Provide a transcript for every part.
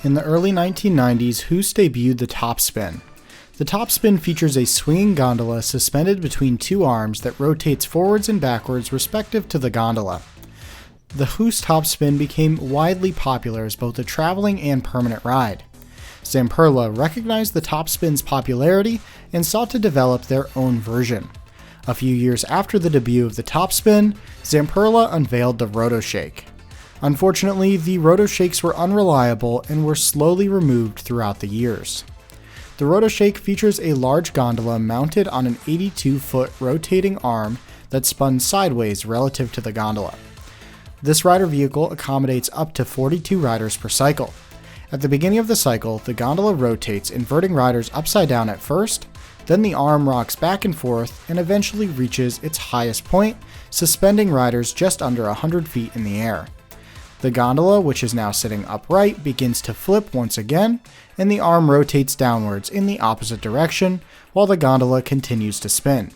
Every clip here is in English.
In the early 1990s, Huss debuted the Topspin. The Topspin features a swinging gondola suspended between two arms that rotates forwards and backwards respective to the gondola. The Huss Topspin became widely popular as both a traveling and permanent ride. Zamperla recognized the Topspin's popularity and sought to develop their own version. A few years after the debut of the Topspin, Zamperla unveiled the Rotoshake. Unfortunately, the Rotoshakes were unreliable and were slowly removed throughout the years. The Rotoshake features a large gondola mounted on an 82-foot rotating arm that spun sideways relative to the gondola. This rider vehicle accommodates up to 42 riders per cycle. At the beginning of the cycle, the gondola rotates, inverting riders upside down at first, then the arm rocks back and forth and eventually reaches its highest point, suspending riders just under 100 feet in the air. The gondola, which is now sitting upright, begins to flip once again, and the arm rotates downwards in the opposite direction, while the gondola continues to spin.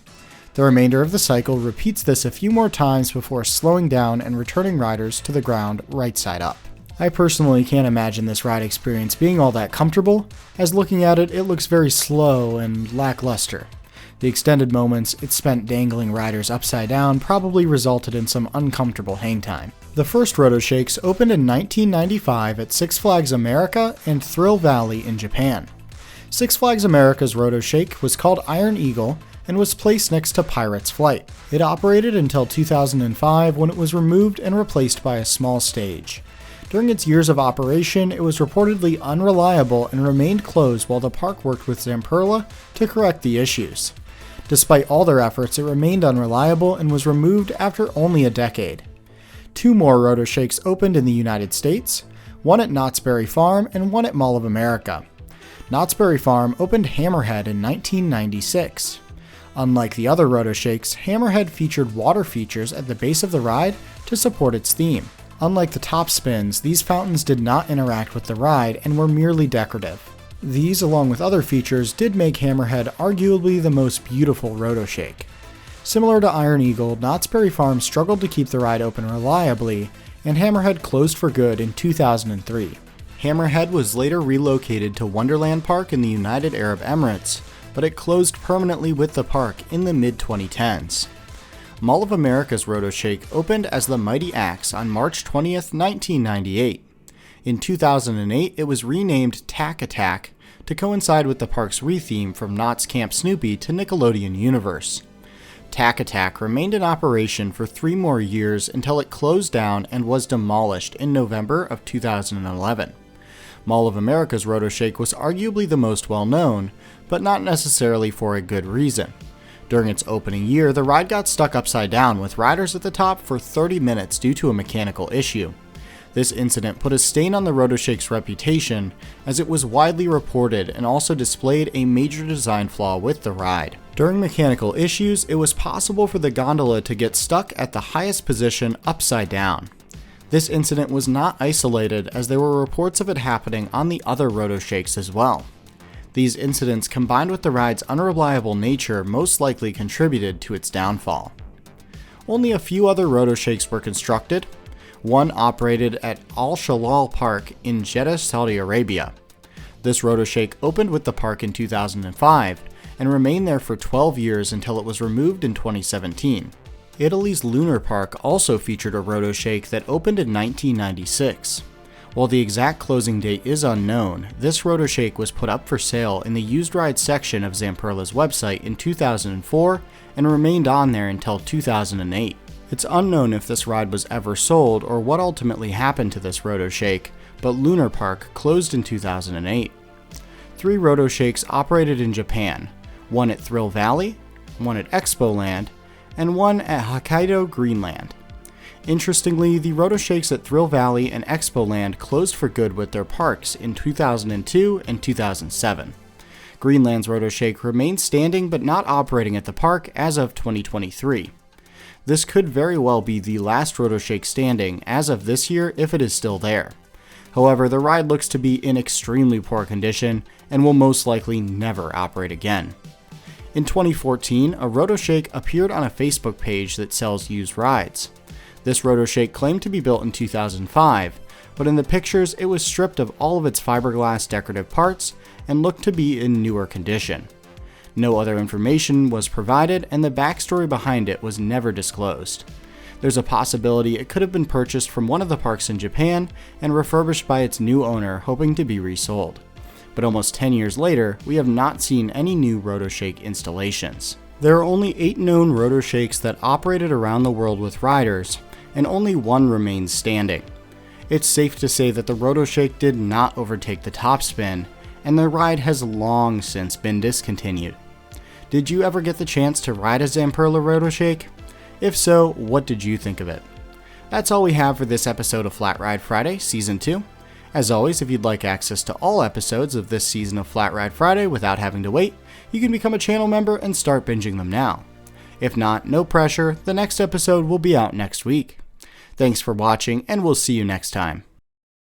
The remainder of the cycle repeats this a few more times before slowing down and returning riders to the ground right side up. I personally can't imagine this ride experience being all that comfortable, as looking at it, it looks very slow and lackluster. The extended moments it spent dangling riders upside down probably resulted in some uncomfortable hang time. The first Rotoshakes opened in 1995 at Six Flags America and Thrill Valley in Japan. Six Flags America's Rotoshake was called Iron Eagle and was placed next to Pirate's Flight. It operated until 2005 when it was removed and replaced by a small stage. During its years of operation, it was reportedly unreliable and remained closed while the park worked with Zamperla to correct the issues. Despite all their efforts, it remained unreliable and was removed after only a decade. Two more Rotoshakes opened in the United States, one at Knott's Berry Farm and one at Mall of America. Knott's Berry Farm opened Hammerhead in 1996. Unlike the other Rotoshakes, Hammerhead featured water features at the base of the ride to support its theme. Unlike the top spins, these fountains did not interact with the ride and were merely decorative. These, along with other features, did make Hammerhead arguably the most beautiful Rotoshake. Similar to Iron Eagle, Knott's Berry Farm struggled to keep the ride open reliably, and Hammerhead closed for good in 2003. Hammerhead was later relocated to Wonderland Park in the United Arab Emirates, but it closed permanently with the park in the mid-2010s. Mall of America's Rotoshake opened as the Mighty Axe on March 20th, 1998. In 2008, it was renamed Tack Attack to coincide with the park's retheme from Knott's Camp Snoopy to Nickelodeon Universe. Tack Attack remained in operation for 3 more years until it closed down and was demolished in November of 2011. Mall of America's Rotoshake was arguably the most well-known, but not necessarily for a good reason. During its opening year, the ride got stuck upside down with riders at the top for 30 minutes due to a mechanical issue. This incident put a stain on the Rotoshake's reputation, as it was widely reported and also displayed a major design flaw with the ride. During mechanical issues, it was possible for the gondola to get stuck at the highest position upside down. This incident was not isolated, as there were reports of it happening on the other Rotoshakes as well. These incidents, combined with the ride's unreliable nature, most likely contributed to its downfall. Only a few other Rotoshakes were constructed. One operated at Al Shalal Park in Jeddah, Saudi Arabia. This Rotoshake opened with the park in 2005 and remained there for 12 years until it was removed in 2017. Italy's Lunar Park also featured a Rotoshake that opened in 1996. While the exact closing date is unknown, this Rotoshake was put up for sale in the used ride section of Zamperla's website in 2004 and remained on there until 2008. It's unknown if this ride was ever sold or what ultimately happened to this Rotoshake, but Lunar Park closed in 2008. 3 Rotoshakes operated in Japan, one at Thrill Valley, one at Expo Land, and one at Hokkaido Greenland. Interestingly, the Rotoshakes at Thrill Valley and Expo Land closed for good with their parks in 2002 and 2007. Greenland's Rotoshake remains standing but not operating at the park as of 2023. This could very well be the last Rotoshake standing as of this year if it is still there. However, the ride looks to be in extremely poor condition and will most likely never operate again. In 2014, a Rotoshake appeared on a Facebook page that sells used rides. This Rotoshake claimed to be built in 2005, but in the pictures it was stripped of all of its fiberglass decorative parts and looked to be in newer condition. No other information was provided, and the backstory behind it was never disclosed. There's a possibility it could have been purchased from one of the parks in Japan and refurbished by its new owner, hoping to be resold. But almost 10 years later, we have not seen any new Rotoshake installations. There are only 8 known Rotoshakes that operated around the world with riders, and only one remains standing. It's safe to say that the Rotoshake did not overtake the topspin, and the ride has long since been discontinued. Did you ever get the chance to ride a Zamperla Rotoshake? If so, what did you think of it? That's all we have for this episode of Flat Ride Friday, Season 2. As always, if you'd like access to all episodes of this season of Flat Ride Friday without having to wait, you can become a channel member and start binging them now. If not, no pressure, the next episode will be out next week. Thanks for watching, and we'll see you next time.